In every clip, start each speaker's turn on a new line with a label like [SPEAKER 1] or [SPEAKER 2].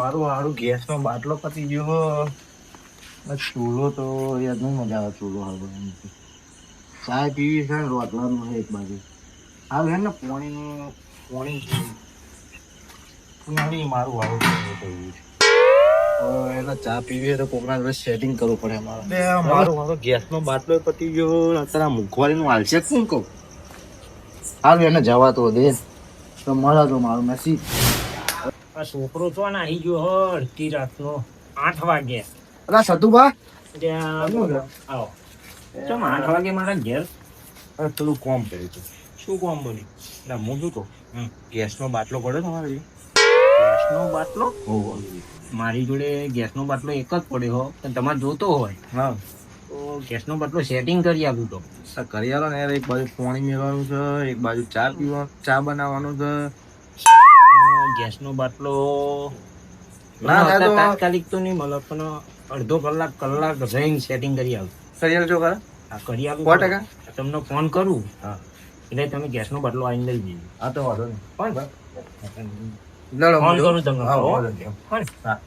[SPEAKER 1] હારું ગેસનો બાટલો પતી ગયો. ચૂલો તો યાદ નહીં મજા આવે. ચૂલો હારું ચાય પીવી છે ને રોટલાનું છે એક બાજુ. હાલ હે ને પોણી મારું હારું થયું છે. એટલે ચા પીવી તો કોકના જોડે સેટિંગ કરવું પડે અમારે. મારું મારો ગેસનો બાટલો પતી ગયો. અત્યારે મૂકવાડીનું હાલશે કોણ કહું. હાલ એને જવા તો દે તો મળે તો મારું નસીબ.
[SPEAKER 2] આ છોકરો તો નાહી ગયો હો અડધી રાતનો 8 વાગે.
[SPEAKER 1] અલા સતુભા
[SPEAKER 2] આવો ચમ 8 વાગે મારા ઘેર.
[SPEAKER 1] થોડું કોમ કર્યું હતું.
[SPEAKER 2] શું કામ બન્યું?
[SPEAKER 1] એટલે હું શું કહું, ગેસનો બાટલો પડ્યો તમારે
[SPEAKER 2] ગેસનો બાટલો? મારી જોડે ગેસનો બાટલો એક જ પડ્યો હો. પણ તમારે જોતો હોય
[SPEAKER 1] હા
[SPEAKER 2] તો ગેસનો બાટલો સેટિંગ કરી આપું તો.
[SPEAKER 1] કરી આલો ને યાર. એક બાજુ પાણી મેળવાનું છે, એક બાજુ ચા બનાવવાનું છે.
[SPEAKER 2] ગેસનો બાટલો
[SPEAKER 1] ના ના તો
[SPEAKER 2] તાત્કાલિક તો નહીં મળે પણ અડધો કલાક રહીને સેટિંગ કરી આવું.
[SPEAKER 1] કરી આલજો ખરા.
[SPEAKER 2] આ કરી આપું
[SPEAKER 1] 100%.
[SPEAKER 2] તમને ફોન કરું
[SPEAKER 1] હા
[SPEAKER 2] એટલે તમે ગેસનો બાટલો આવીને લઈ જજો.
[SPEAKER 1] આ તો વાંધો નહીં.
[SPEAKER 2] ફોન
[SPEAKER 1] ફોન
[SPEAKER 2] કરું તમને.
[SPEAKER 1] હા
[SPEAKER 2] હો.
[SPEAKER 1] વાંધો નહીં.
[SPEAKER 2] ફોન.
[SPEAKER 1] હા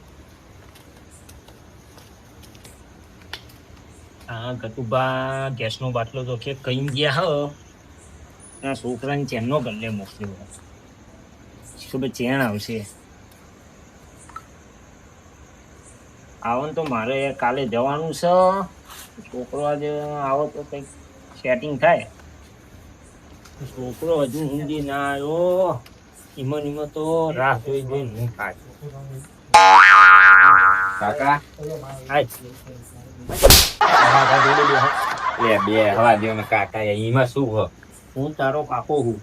[SPEAKER 2] હા ગટુબા ગેસનો બાટલો તો કે કઈ ગયા હો. આ છોકરાને ચેનનો ગલ્લે મોકલ્યો. શું ચેન આવશે? આવો ને તો મારે કાલે જવાનું છે. છોકરો આજે આવો તો કંઈક સેટિંગ થાય. છોકરો હજુ સુધી ના આવ્યો. ઈમાં તો રાહ જોઈ હું થાય.
[SPEAKER 1] કાકા
[SPEAKER 2] બે હવા દે ને કાકા એમાં શું હો? હું તારો કાકો હું.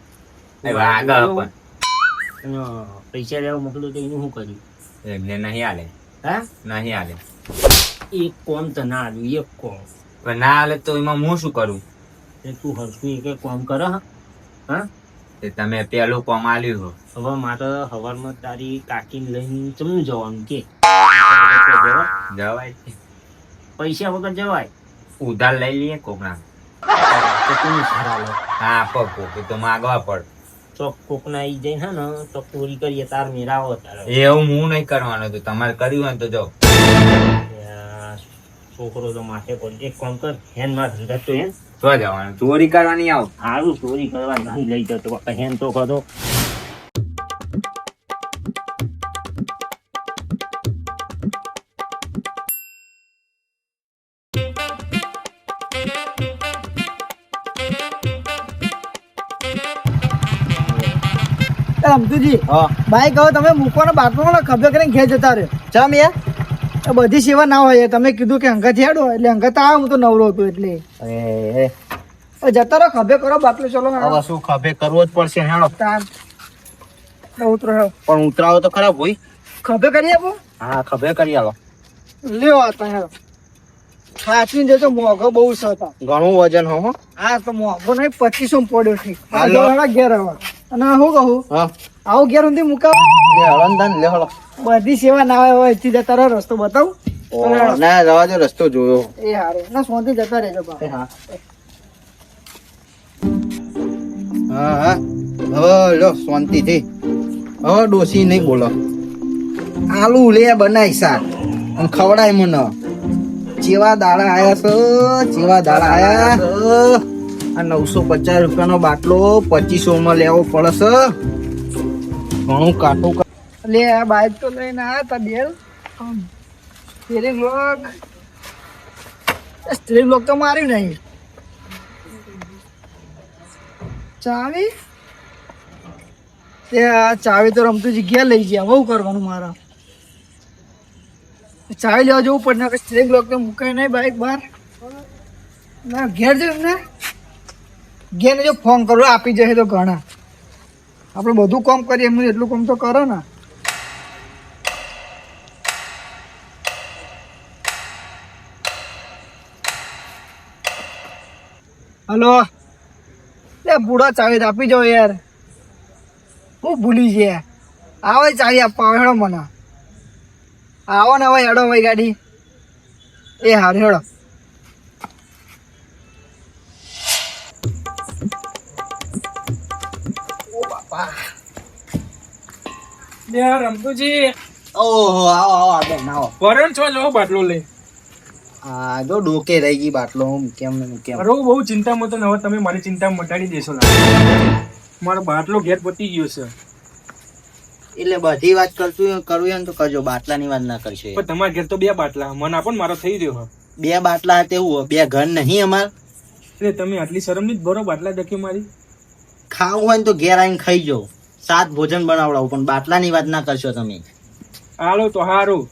[SPEAKER 2] પૈસા લેવા મોકલ્યો તો એનું શું કર્યું?
[SPEAKER 3] એમને નહીં હાલે,
[SPEAKER 2] હા
[SPEAKER 3] નહીં હાલે.
[SPEAKER 2] એક કોમ તો ના આવ્યું. એક કોમ
[SPEAKER 3] પણ ના હાલે તો એમાં હું શું કરું?
[SPEAKER 2] તું હરખું એક કોમ કર. હા
[SPEAKER 3] તે તમે પેલું કોમ આલ્યું હો.
[SPEAKER 2] હવે મારે સવારમાં તારી કાકીને લઈને ચમનું જવાનું કે
[SPEAKER 3] જવાય
[SPEAKER 2] પૈસા વગર જવાય?
[SPEAKER 3] ઉધાર લઈ લઈએ કોકના.
[SPEAKER 2] તો તું સારા લો.
[SPEAKER 3] હા પપ્પો તો માગવા પડ.
[SPEAKER 2] ચોક કોકના ઈ જઈને હે ને તો ચોરી કરીએ તાર મેરાવો તારે.
[SPEAKER 3] એવું હું નહીં કરવાનું. તો તમારે કર્યું હોય તો જાઓ.
[SPEAKER 2] છોકરો તો માથે પડી. એક કામ કર, હેન માં ધંધા તો હેન
[SPEAKER 3] તો જવાનું. ચોરી કરવાની આવ.
[SPEAKER 2] સારું ચોરી કરવા નહીં લઈ જતો બાપા. હેન તો ખરો.
[SPEAKER 4] અમતુજી
[SPEAKER 1] હા
[SPEAKER 4] બાઈક હવે તમે મૂકવાનો બાટલો ખભે કરીને ઘેર જતા રહ્યો.
[SPEAKER 1] ચમ યાર.
[SPEAKER 4] એ બધી સેવા ના હોય. તમે કીધું કે અંગત હેડો એટલે અંગત આવ. હું તો નવરો હતો એટલે જતા રહો. ખભે કરો બાટલો. ચલો
[SPEAKER 1] હવે શું ખભે કરવો જ પડશે. હેડો
[SPEAKER 4] તાર ઉતરો હેડો.
[SPEAKER 1] પણ ઉતરાવો તો ખરા ભાઈ.
[SPEAKER 4] ખભે કરી આપો.
[SPEAKER 1] હા ખભે કરી આલો.
[SPEAKER 4] લ્યો હતા હેડો. સાચવીને જજો. મોઘો બહુ છે હતા.
[SPEAKER 1] ઘણું વજન હો.
[SPEAKER 4] હા તો મોઘો નહીં 2500 પડ્યો છે.
[SPEAKER 1] હાલો.
[SPEAKER 4] ઘેર હવે અને હું કહું
[SPEAKER 1] હા
[SPEAKER 4] આવું ઘેર સુધી મુકાવ.
[SPEAKER 1] લે હળંદાન લે હળો.
[SPEAKER 4] બધી સેવા ના હોય હવે એથી જતા રહો. રસ્તો બતાવું.
[SPEAKER 1] ના જવા દે. રસ્તો જોયો.
[SPEAKER 4] એ હારે ના શાંતિ જતા રહેજો બા.
[SPEAKER 1] હા હા હા હવે લો શાંતિ થી. હવે ડોસી નહીં બોલો. આલુ લે બનાય શાક અને ખવડાય મને. ચેવા દાડા આયા છે. ચેવા દાડા આયા. આ 950 રૂપિયાનો બાટલો 2500 માં લેવો પડે છે. ઘણું કાટું.
[SPEAKER 4] લે આ બાઈક તો લઈને આયા તા બેલ. સ્ટ્રીમ લોક તો માર્યું નહીં. ચાવી તે આ ચાવી તો રમતું જગ્યા લઈ ગયા. બહુ કરવાનું મારા. ચાવી લેવા જવું પડે ને. સ્ટ્રીમ લોક તો મૂકાય નહીં બાઈક બહાર. ના ઘેર જવું ને. ઘેર જો ફોન કરો આપી જાય તો ઘણા. આપણે બધું કામ કરીએ એમનું એટલું કામ તો કરો ને. હલો લે બુડા ચાવી આપી જાઓ યાર. હું ભૂલી ગયા. આવે ચાવી આપવા હેડો મને. આવો ને હવે હેડો ભાઈ ગાડી. એ હાર હેડો. ઓ બાપા. લે રમતુજી
[SPEAKER 1] ઓહો આવો આવો આ બેન આવો.
[SPEAKER 5] વરણ છો જો બાટલો લઈ.
[SPEAKER 1] આ જો ડોકે રહી ગઈ બાટલો હું કેમ ને કેમ.
[SPEAKER 5] અરે હું બહુ ચિંતામાં હતો ને હવે તમે મારી ચિંતા મટાડી દેશો લાગે. મારો બાટલો ઘેર પતી ગયો છે.
[SPEAKER 1] એટલે બધી વાત કરવું એમ તો કરજો, બાટલાની વાત ના કરશો.
[SPEAKER 5] પણ તમારા ઘેર તો 2 બાટલા મને આપો ને મારો થઈ રહ્યો.
[SPEAKER 1] 2 બાટલા હતા એવું 2 ઘર નહીં અમાર.
[SPEAKER 5] એટલે તમે આટલી શરમ નહીં ભરો બાટલા દખી મારી.
[SPEAKER 1] ખાવું હોય ને તો ઘેર આવીને ખાઈ જાઓ, 7 ભોજન બનાવડાવું, પણ બાટલાની વાત ના કરશો તમે.
[SPEAKER 5] હાલો તો હારું.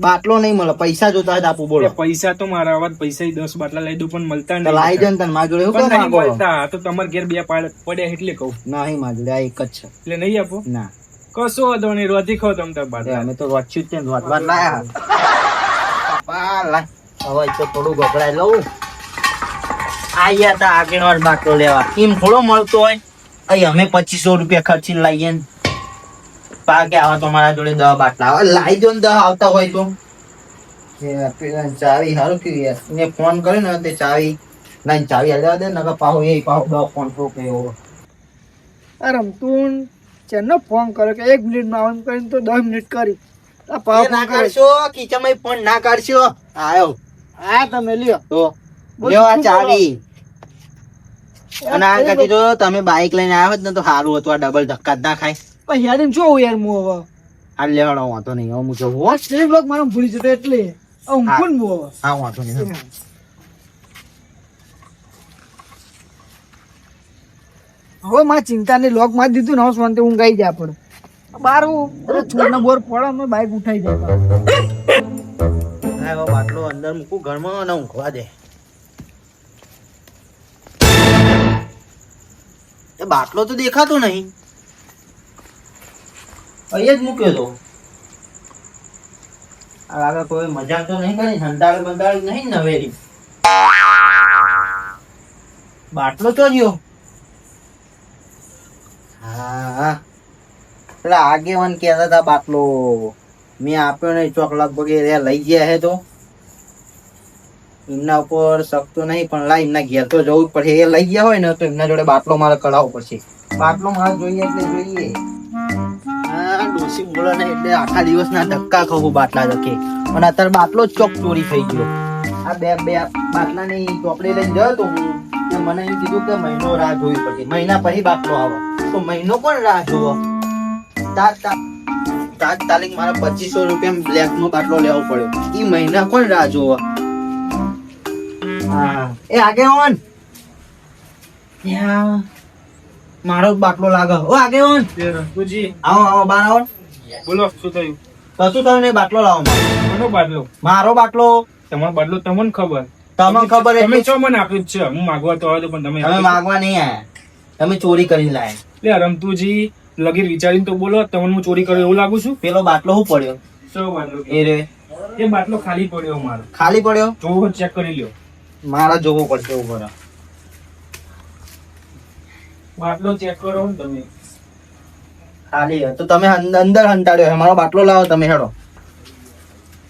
[SPEAKER 1] બાટલો નહીં મળે, પૈસા જોતા હોય તો આપું બોલો.
[SPEAKER 5] પૈસા તો મારા આવા પૈસા 10 બાટલા લઈ દઉં પણ મળતા
[SPEAKER 1] તો લાઈ
[SPEAKER 5] નહીં.
[SPEAKER 1] દો ને તને મારા જોડે એવું
[SPEAKER 5] પણ
[SPEAKER 1] કેમ
[SPEAKER 5] નહીં
[SPEAKER 1] માંગો?
[SPEAKER 5] મળતા. આ તો તમારા ઘેર 2 પડ્યા એટલે કહું.
[SPEAKER 1] નહીં મારા જોડે આ એક જ છે.
[SPEAKER 5] એટલે નહીં આપો.
[SPEAKER 1] ના
[SPEAKER 5] કશો વાંધો નહીં, રોજી ખાઓ તમે તાર
[SPEAKER 1] એ
[SPEAKER 5] બાટલા.
[SPEAKER 1] અમે તો રોચ્યું જ છે ને, રોજવા લાયા. બાપા, લાય. હવે તો થોડું ગભરાઈ લઉં. આયા તા આગળ બાટલો લેવા, એમ થોડો મળતો હોય. અહીં અમે 2500 રૂપિયા ખર્ચી લાવીએ ને પાકે આવા તો મારા જોડે 10 બાટલા આવે. લાવી દો ને 10 આવતા હોય તો. એ પેલા ચાવી હારું થયું યાર, એને ફોન કર્યો ને તે ચાવી લાઈને ચાવી હાલ્યા દે ને પાહો એ પાહો 10 ફોન એવો.
[SPEAKER 4] આ રમતું ચેનનો ફોન કર્યો કે 1 મિનિટમાં આવવાનું કરીને તો 10 મિનિટ કરી. આ પાવ
[SPEAKER 1] એ ના
[SPEAKER 4] ફોન કરે.
[SPEAKER 1] કરશો ખીચામાં ફોન ના કરશો. આયો
[SPEAKER 4] હા તમે લ્યો.
[SPEAKER 1] તો લ્યો આ ચાવી. અને આ કદી જો તમે બાઈક લઈને આવ્યા હોત ને તો સારું હતું, આ ડબલ ધક્કા જ ના ખાય.
[SPEAKER 4] પણ યાર એમ શું હોઉં યાર હું હવે.
[SPEAKER 1] આ લેવાડો વાંધો નહીં, હવે હું જવું હો.
[SPEAKER 4] સ્ટેજ બ્લોક મારો ભૂલી જતો એટલે હવે હું કોણ હું હવે.
[SPEAKER 1] હા વાંધો નહીં.
[SPEAKER 4] હવે મારી ચિંતાને લોક મારી દીધું ને હવે શાંતિ ઊંઘ આવી જાય આપણે. બાર હું છોડનો બોર પડે અમે બાઈક ઉઠાઈ જાય.
[SPEAKER 1] હા હવે બાટલો અંદર મૂકું ઘરમાં અને ઊંઘવા દે. એ બાટલો તો દેખાતો નહીં, અહીંયા જ મૂક્યો તો. આગળ કોઈ મજાક તો નહીં કરી, સંતાળ બંધાળ નહીં નવેરી. બાટલો તો ગયો. હા પેલા આગેવાન કહેતા હતા બાટલો મેં આપ્યો નહીં, ચોક લગભગ એ લઈ ગયા હે. તો એમના ઉપર શકતો નહીં, પણ લા એમના ઘેર તો જવું જ પડશે. એ લઈ ગયા હોય ને તો એમના જોડે બાટલો મારે કઢાવવો પડશે. બાટલો મારે જોઈએ એટલે જોઈએ. હા ડોસી બોલે ને એટલે આખા દિવસના ધક્કા ખાવું બાટલા ધકે. અને અત્યારે બાટલો જ ચોક ચોરી થઈ ગયો. આ બે બાટલાની ચોપડી લઈને ગયો તો હું, તે મને એમ કીધું કે મહિનો રાહ જોવી પડશે, મહિના પછી બાટલો આવે. તો મહિનો કોણ રાહ જોવો? તાત્કાલિક મારે 2500 રૂપિયા બ્લેક નો બાટલો લેવો પડ્યો. એ મહિના કોણ રાહ જોવો? હા એ આગેવાન મારો જ બાટલો લાગે. ઓ આગેવાન
[SPEAKER 5] રઘુજી
[SPEAKER 1] આવો આવો બાર આવો.
[SPEAKER 5] બોલો શું થયું?
[SPEAKER 1] કશું થયું નહીં, બાટલો લાવો.
[SPEAKER 5] કોનો બાટલો?
[SPEAKER 1] મારો બાટલો.
[SPEAKER 5] તમારો બાટલો તમને ખબર.
[SPEAKER 1] તમને ખબર
[SPEAKER 5] તમે
[SPEAKER 1] એટલે
[SPEAKER 5] છો મને આપ્યું જ છે. હું માગવા તો આવ્યો પણ
[SPEAKER 1] તમે
[SPEAKER 5] તમે
[SPEAKER 1] માગવા નહીં આયા, તમે ચોરી કરીને લાયા.
[SPEAKER 5] એટલે રમતુજી લગીર વિચારીને તો બોલો, તમને હું ચોરી કર્યો એવું લાગુ છું?
[SPEAKER 1] પેલો બાટલો શું પડ્યો?
[SPEAKER 5] શું બાટલો?
[SPEAKER 1] એ રે
[SPEAKER 5] એ બાટલો ખાલી પડ્યો મારો.
[SPEAKER 1] ખાલી પડ્યો.
[SPEAKER 5] જોવો ચેક કરી લ્યો.
[SPEAKER 1] મારા જોવો પડશે ઉપર.
[SPEAKER 5] બાટલો ચેક કરો ને તમે.
[SPEAKER 1] ખાલી તો તમે અંદર હંતાડ્યો છે. મારો બાટલો લાવો તમે હેડો.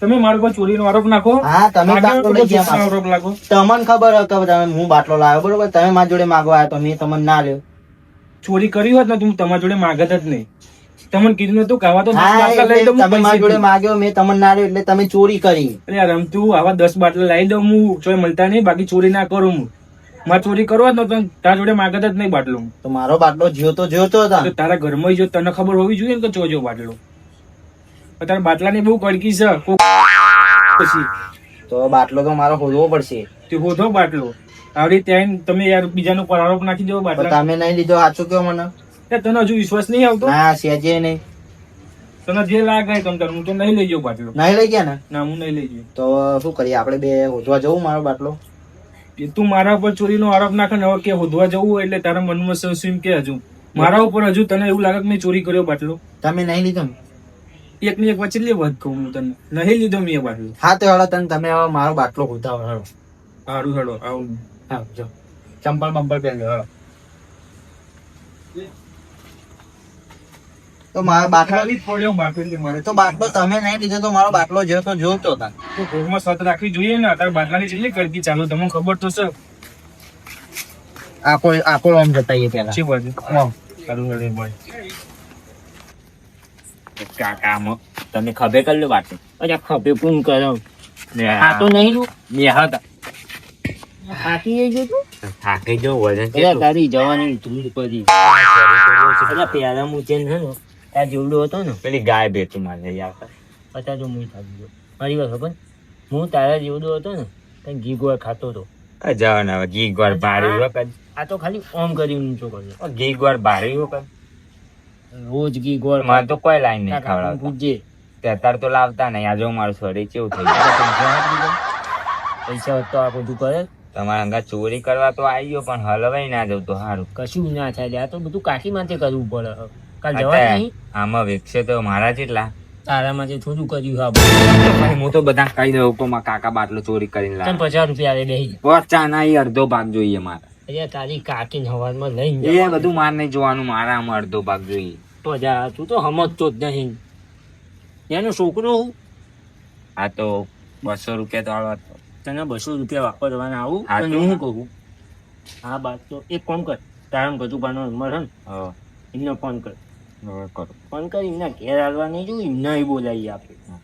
[SPEAKER 5] તમે મારા પર ચોરીનો આરોપ નાખો.
[SPEAKER 1] હા તમે બાટલો લઈ ગયા
[SPEAKER 5] ચોરીનો
[SPEAKER 1] મારો.
[SPEAKER 5] આરોપ લાગો.
[SPEAKER 1] તમને ખબર હોય કે તમે હું બાટલો લાવ્યો બરોબર, તમે મારી જોડે માગવા આવ્યા તો મેં તમને ના લ્યો.
[SPEAKER 5] ચોરી કરી હોત ને તું તમારા જોડે માગત જ નહીં. તમને કીધું નતું કે આવા તો 10
[SPEAKER 1] હા
[SPEAKER 5] બાટલા લઈ
[SPEAKER 1] એટલે
[SPEAKER 5] દઉં હું
[SPEAKER 1] તમે મારી જોડે
[SPEAKER 5] પૈસેથી.
[SPEAKER 1] માગ્યો, મેં તમને ના લ્યો એટલે તમે ચોરી કરી.
[SPEAKER 5] અરે યાર રમતું આવા 10 બાટલા લાવી દઉં હું, ચોય મળતા નહીં, બાકી ચોરી ના કરું હું. મારે ચોરી કરવા જ નતો, તારા જોડે માગત જ નહીં બાટલો.
[SPEAKER 1] તો મારો બાટલો જોતો હતા.
[SPEAKER 5] તો તારા ઘરમાં જો તને ખબર હોવી જોઈએ ને કે ચોજો બાટલો. પણ તારા બાટલાની બહુ કડકી છે. પછી
[SPEAKER 1] તો બાટલો તો મારો શોધવો પડશે.
[SPEAKER 5] તે હોધો બાટલો. આવડી ત્યાં તમે યાર બીજાનો પર આરોપ નાખી દેવો
[SPEAKER 1] તો
[SPEAKER 5] બાટલા.
[SPEAKER 1] તમે નહીં લીધો સાચું કયો મને.
[SPEAKER 5] તને હજુ વિશ્વાસ નહીં આવતો?
[SPEAKER 1] ના સેજે નહીં.
[SPEAKER 5] તને જે લાગે તમ તાર, હું તો નહીં લઈ જાઉં બાટલો.
[SPEAKER 1] નહીં લઈ ગયા ને
[SPEAKER 5] ના હું નહીં લઈ જાઉં.
[SPEAKER 1] તો શું કરીએ આપણે બે શોધવા જવું મારો બાટલો.
[SPEAKER 5] એ તું મારા ઉપર ચોરીનો આરોપ નાખે ને હવે કે હોધવા જવું હોય એટલે તારા મનમાં સંશય કે હજુ મારા ઉપર હજુ તને એવું લાગે કે મેં ચોરી કર્યો બાટલો.
[SPEAKER 1] તમે નહીં લીધો ને?
[SPEAKER 5] એક ની એક વચ્ચે લે વાત કહું હું તને. નહીં લીધો મેં એ બાટલો.
[SPEAKER 1] હા તો હેડો તમે હવે મારો બાટલો શોધાવો હેડો.
[SPEAKER 5] સારું હેડો આવું.
[SPEAKER 1] હા જો ચંપલ બંપલ પહેરી લો હેડો. તો મારો બાટલો
[SPEAKER 5] ખાલી જ પડ્યો બાટલો મારે
[SPEAKER 1] તો બાટલો તમે નહીં લીધો તો મારો બાટલો જો તો જોતો હતા.
[SPEAKER 5] તો ઘરમાં સત રાખવી જોઈએ ને. અત્યારે બાટલાની કેટલી કરતી ચાલુ તમને ખબર તો છે.
[SPEAKER 1] આખો આમ જતા એ પેલા
[SPEAKER 5] શી બાજુ?
[SPEAKER 1] આમ.
[SPEAKER 5] સારું હેડે બોય.
[SPEAKER 3] કાકા આમાં તમે ખભે કરી લો બાટલો.
[SPEAKER 2] અરે ખપે પૂન કરો
[SPEAKER 3] ને
[SPEAKER 2] આ તો નહીં લું
[SPEAKER 3] બે હતા
[SPEAKER 2] થાકી જઈ તું
[SPEAKER 3] થાકી જો વજન
[SPEAKER 2] અરે
[SPEAKER 3] કેટલું?
[SPEAKER 2] તારી જવાની ધૂળ પડી અરે પેલા હું ચેન છે ને ત્યાં જેવડો હતો ને
[SPEAKER 3] પેલી ગાય બેઠી મારે યાર.
[SPEAKER 2] પચાસ હું થાકી ગયો મારી વાત ખબર હું તારા જેવડો હતો ને ત્યાં ઘી ગોળ ખાતો હતો
[SPEAKER 3] જવાના હવે ઘી ગોળ ભારે વખત
[SPEAKER 2] આ તો ખાલી ઓમ કરી ઊંચો કર્યો
[SPEAKER 3] ઘી ગોળ ભારે વખત
[SPEAKER 2] રોજ ઘી ગોળ
[SPEAKER 3] મારે તો કોઈ લાઈન નહીં
[SPEAKER 2] કાકા
[SPEAKER 3] ખવડાવતા.
[SPEAKER 2] પૂછજે
[SPEAKER 3] તે અત્યારે તો લાવતા નહીં. આજે મારું શરીર કેવું થઈ ગયું.
[SPEAKER 2] પૈસા હોત તો આ બધું કરે
[SPEAKER 3] તમારા અંગા ચોરી કરવા તો આવી ગયો પણ હલવાઈ ના જવું તો સારું.
[SPEAKER 2] કશું ના થાય આ તો બધું કાકી માટે કરવું પડે કાલ જવા નહીં
[SPEAKER 3] આમાં વેચશે તો મારા જેટલા.
[SPEAKER 2] તારા માટે થોડું કર્યું હા બધું.
[SPEAKER 3] પછી હું તો બધા કહી દઉં કે મારા કાકા બાટલો ચોરી કરીને
[SPEAKER 2] તને
[SPEAKER 3] લાવે.
[SPEAKER 2] 50 રૂપિયા આલે બેહી
[SPEAKER 3] પચા ના ઈ અડધો ભાગ જોઈએ મારે.
[SPEAKER 2] અરે તારી કાકી હવારમાં લઈને
[SPEAKER 3] એ બધું માર નહીં જોવાનું, મારા આમાં અડધો ભાગ જોઈએ.
[SPEAKER 2] તો જા તું તો સમજતો જ નહીં એનો છોકરો હું
[SPEAKER 3] આ તો 200 રૂપિયા તો આલવા તો.
[SPEAKER 2] તને 200 રૂપિયા વાપરવાના આવું
[SPEAKER 3] હા
[SPEAKER 2] અને
[SPEAKER 3] તો.
[SPEAKER 2] હું કહું હા બાત તો એક કામ કર તારા ગતુભાનો નંબર હે ને
[SPEAKER 3] હા,
[SPEAKER 2] એમને ફોન કર
[SPEAKER 3] હવે કરો.
[SPEAKER 2] ફોન કર એમના ઘેર આવવા નહીં જોયું એમને બોલાવીએ આપણે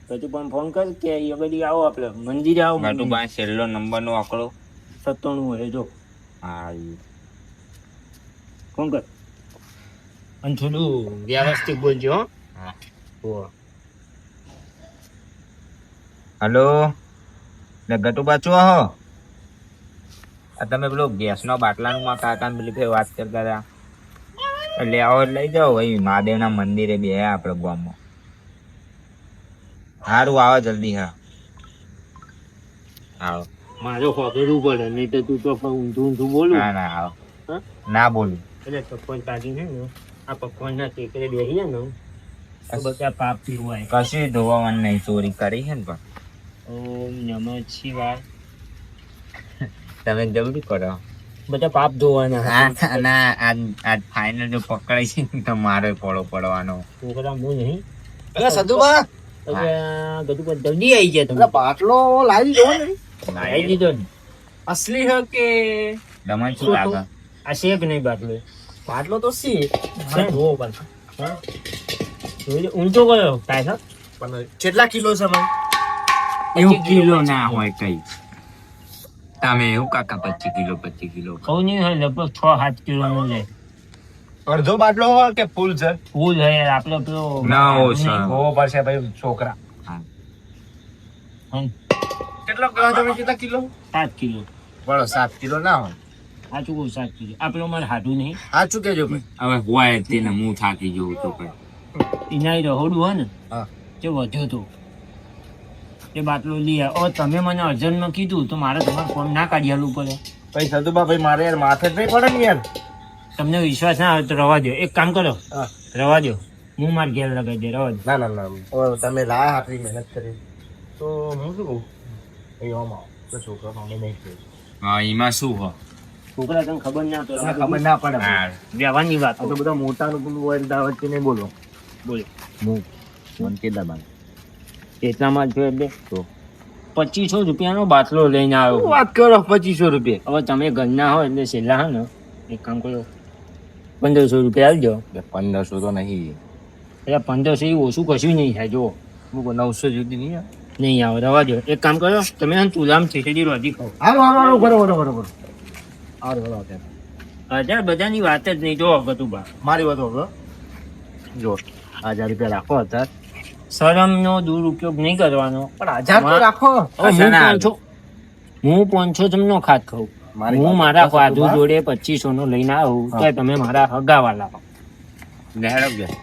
[SPEAKER 2] ગતુભાને ફોન કર કે એ બધી આવો આપણે મંદિરે આવો
[SPEAKER 3] ગટુભાઈ છેલ્લો નંબરનો આંકડો.
[SPEAKER 2] 97 હોય જો
[SPEAKER 3] હા ઈ.
[SPEAKER 2] ફોન કર અને થોડું વ્યવસ્થિત બોલજો હો
[SPEAKER 3] હા.
[SPEAKER 2] હો
[SPEAKER 3] હલો, લે ગટુબા છો હો? આ તમે પેલો ગેસનો બાટલાનું માં કાકા પેલી ફેર વાત કરતા હતા એટલે આવો લઈ જાઓ ભાઈ મહાદેવના મંદિરે બે આપણે ગામમાં. સારું આવો જલ્દી. હા આવો.
[SPEAKER 2] મારો ખોખેરું પડે નહીં તો તું તો ઊંધું ઊંધું બોલું
[SPEAKER 3] ના ના આવો.
[SPEAKER 2] હા?
[SPEAKER 3] ના બોલું.
[SPEAKER 2] એટલે પકવાન પાકી છે ને આ પકવાનના ટેકરે બેસીએ ને તો બધા પાપ પીવાય
[SPEAKER 3] કશું ધોવાનું નહીં, ચોરી કરી છે ને પણ
[SPEAKER 2] ઓમ નમઃ શિવાય
[SPEAKER 3] તમે જલ્દી કરો.
[SPEAKER 2] બધા પાપ ધોવાના
[SPEAKER 3] ના આજ ફાઇનલ જો પકડાય છે ને તો મારે પડો પડવાનો.
[SPEAKER 2] છોકરા હું નહીં
[SPEAKER 4] અરે સદુબા
[SPEAKER 2] ગધું જલ્દી આવી ગયા તમે
[SPEAKER 4] બાટલો લાવી દો ને
[SPEAKER 2] આવી દીધો ને
[SPEAKER 4] અસલી હે કે
[SPEAKER 3] તમને શું લાગે?
[SPEAKER 2] આ શેક નહીં બાટલો
[SPEAKER 4] બાટલો તો સી
[SPEAKER 2] જુઓ પાછો હા જોઈ લો, ઊંચો કર્યો કાંઈ સર
[SPEAKER 4] પણ કેટલા કિલો છે ભાઈ?
[SPEAKER 3] એવું કિલો ના હોય કઈ. તમે એવું કાકા 25 કિલો
[SPEAKER 2] કહું નહીં હોય લગભગ 6-7 કિલો નો લે
[SPEAKER 4] અડધો બાટલો હોય કે ફૂલ છે?
[SPEAKER 2] ફૂલ હે આપણે પેલો
[SPEAKER 3] ના હો સર.
[SPEAKER 4] જોવો પડશે ભાઈ છોકરા.
[SPEAKER 3] હા.
[SPEAKER 2] હમ,
[SPEAKER 4] કેટલો કહો તમે? કેટલા કિલો?
[SPEAKER 2] 7 કિલો
[SPEAKER 4] બરો 7 કિલો ના હોય.
[SPEAKER 2] સાચું કહું 7 કિલો આ પેલો મારે હાડું નહીં
[SPEAKER 4] સાચું કેજો ભાઈ.
[SPEAKER 3] હવે હોય તેને હું થાકી જવું તો કઈ.
[SPEAKER 2] એના રહોડું હોય ને
[SPEAKER 4] હા.
[SPEAKER 2] તે વધ્યો તો એ બાટલો લઈ આવ્યો તમે મને અર્જન્ટમાં કીધું તો મારે તમારે ફોન ના કાઢી આલવું પડે
[SPEAKER 4] ભાઈ સદુબા ભાઈ મારે યાર માથે જ નહીં પડે ને યાર.
[SPEAKER 2] તમને વિશ્વાસ ના આવે તો રવા દો એક કામ કરો
[SPEAKER 4] હા.
[SPEAKER 2] રવા દો હું માર ઘેર લગાવી દે રવા દો
[SPEAKER 4] ના ના ના ઓ તમે લાયા આટલી મહેનત કરી તો હું શું કહું ભાઈ આમ આવો તો છોકરા મને નહીં કહે.
[SPEAKER 3] હા એમાં શું હો?
[SPEAKER 2] છોકરા તને ખબર ના પડે
[SPEAKER 4] તમને ખબર ના પડે
[SPEAKER 3] હા.
[SPEAKER 2] વ્યવહારની વાત
[SPEAKER 4] આ તો બધા મોટાનું પેલું હોય દાવત કે નહીં બોલો.
[SPEAKER 2] બોલો
[SPEAKER 3] મને કેટલા બાંધ?
[SPEAKER 2] એટલામાં જ એટલે તો 2500 રૂપિયાનો બાટલો લઈને આવ્યો
[SPEAKER 4] શું વાત કરો 2500 રૂપિયા?
[SPEAKER 2] હવે તમે ઘરના હોય એટલે છેલ્લા હે ને એક કામ કરો 1500 રૂપિયા આપજો
[SPEAKER 4] 1500 તો નહીં.
[SPEAKER 2] એટલે 1500 એ ઓછું કશું નહીં થાય જો
[SPEAKER 4] હું 900 સુધી નહીં આવે.
[SPEAKER 2] નહીં આવે રવા દો એક કામ કરો તમે હે ને ચૂલામ ખીચડી રોટી ખાઓ
[SPEAKER 4] હાલો હાલો હાલો બરોબર બરોબર. હાલો હાલો અત્યારે
[SPEAKER 2] અત્યારે બધાની વાત જ નહીં જો બધું બા
[SPEAKER 4] મારી વાત હવે જો 1000 રૂપિયા રાખો અત્યારે.
[SPEAKER 2] શરમનો દુરુપયોગ નહીં કરવાનો
[SPEAKER 4] પણ 1000 તો રાખો.
[SPEAKER 2] હું 500 તમને ખાત ખાઉં હું મારા સાધુ જોડે 2500 નો લઈને આવું તો તમે મારા હગાવાલા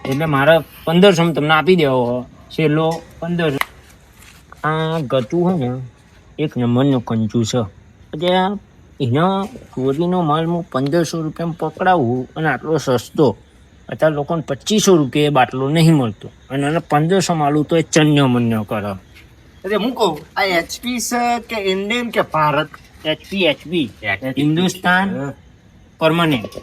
[SPEAKER 2] એટલે મારા 1500 તમને આપી દેવો છેલ્લો 1500 આ ગતું હોય ને એક નંબરનો કંચુ છે એટલે એના ચોરીનો માલ હું 1500 રૂપિયામાં પકડાવું અને આટલો સસ્તો અત્યારે લોકોને 2500 રૂપિયા બાટલો નહીં મળતો અને એને 1500 માલું તો એ ચન્યો મન્યો કરે
[SPEAKER 4] એટલે હું કહું આ એચપી છે કે ઇન્ડિયન કે ભારત?
[SPEAKER 2] એચપી હિન્દુસ્તાન પરમાનન્ટ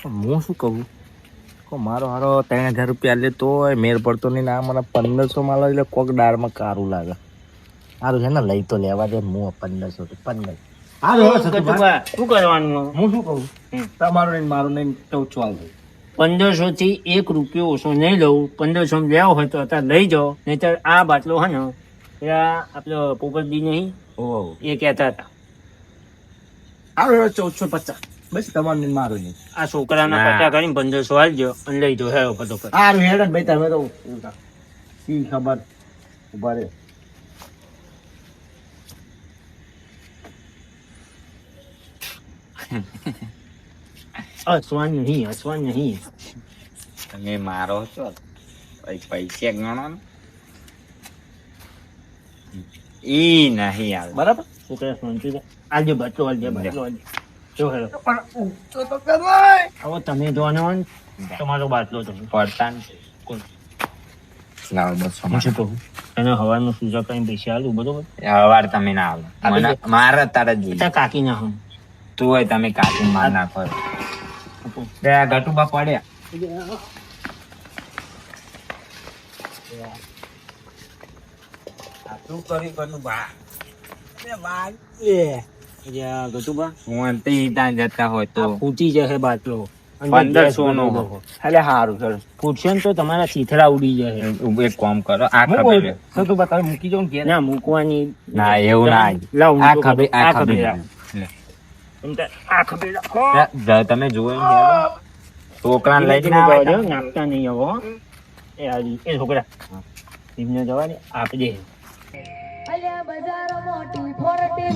[SPEAKER 4] હું શું કહું મારો હારો 3000 રૂપિયા લે તો મેર પડતો નહીં. ના મને 1500 માં એટલે કોક દાળમાં કારું લાગે. સારું છે ને લઈ તો લેવા દે. હું 1500 તો 15.
[SPEAKER 2] શું કરવાનું
[SPEAKER 4] હું શું કહું તમારું નહીં મારું નહીં તો ચાલ
[SPEAKER 2] 1500 થી 1 રૂપિયો ઓછો નહીં લઉં. 1500 માં લેવો હોય તો અત્યારે લઈ જાઓ, નહીંતર આ બાટલો હે ને પેલા આપણો પોપટજી નહીં એ કહેતા હતા
[SPEAKER 5] હાલો 1450 બસ તમારે ને મારું નહીં
[SPEAKER 2] આ છોકરાના
[SPEAKER 3] ના.
[SPEAKER 2] પચાસ કરીને 1500 હાલજો અને લઈ જાઓ હેરો ફટોફટ.
[SPEAKER 5] હારું હેડો ને ભાઈ તમે તો શી ખબર ઉભા રે
[SPEAKER 2] હસવાનું નહીં.
[SPEAKER 3] તમે મારો છો પૈસા ગણો ને ઈ નહીં આવે
[SPEAKER 5] બરાબર
[SPEAKER 2] છોકરા શાંતિ રહે. આલજો બાટલો આલજો જો હેરો
[SPEAKER 4] પણ ઊંચો તો કરવાય.
[SPEAKER 2] હવે તમે જોવાનો હોય ને તમારો બાટલો તમે
[SPEAKER 3] પડતા ને લાવો 200
[SPEAKER 2] હું શું કહું તને હવાનું સુજા કઈ પૈસા આલું બરોબર
[SPEAKER 3] હવાર તમે ના આવો મને મારે તારે જ જોઈએ
[SPEAKER 2] ત્યાં કાકી ના હમ
[SPEAKER 3] તું હોય તમે કાચી માર નાખો બે આ ગટુબા પડ્યા શું કરી ગટુબા
[SPEAKER 2] ગતુબા
[SPEAKER 3] હું તે ત્યાં જતા હોય તો
[SPEAKER 2] ફૂટી જશે બાટલો
[SPEAKER 3] 1500 નો એટલે સારું ચલો
[SPEAKER 2] ફૂટશે ને તો તમારા ચીથડા ઉડી જશે.
[SPEAKER 3] એક કામ કરો આ ખબર
[SPEAKER 5] તો બતાવ મૂકી જાઉં ને
[SPEAKER 2] ના મૂકવાની
[SPEAKER 3] ના એવું ના
[SPEAKER 2] લાવ
[SPEAKER 3] આ ખબર આ ખબર
[SPEAKER 2] આ ખબર રાખો.
[SPEAKER 3] તમે જુઓ ને યાર. છોકરાને લઈને આવે ને.
[SPEAKER 2] નાખતા નહીં હવે હો. એ હારી એ છોકરા એમને જવા દે આપજે.
[SPEAKER 6] અલ્યા બજાર મોટી ફોરટી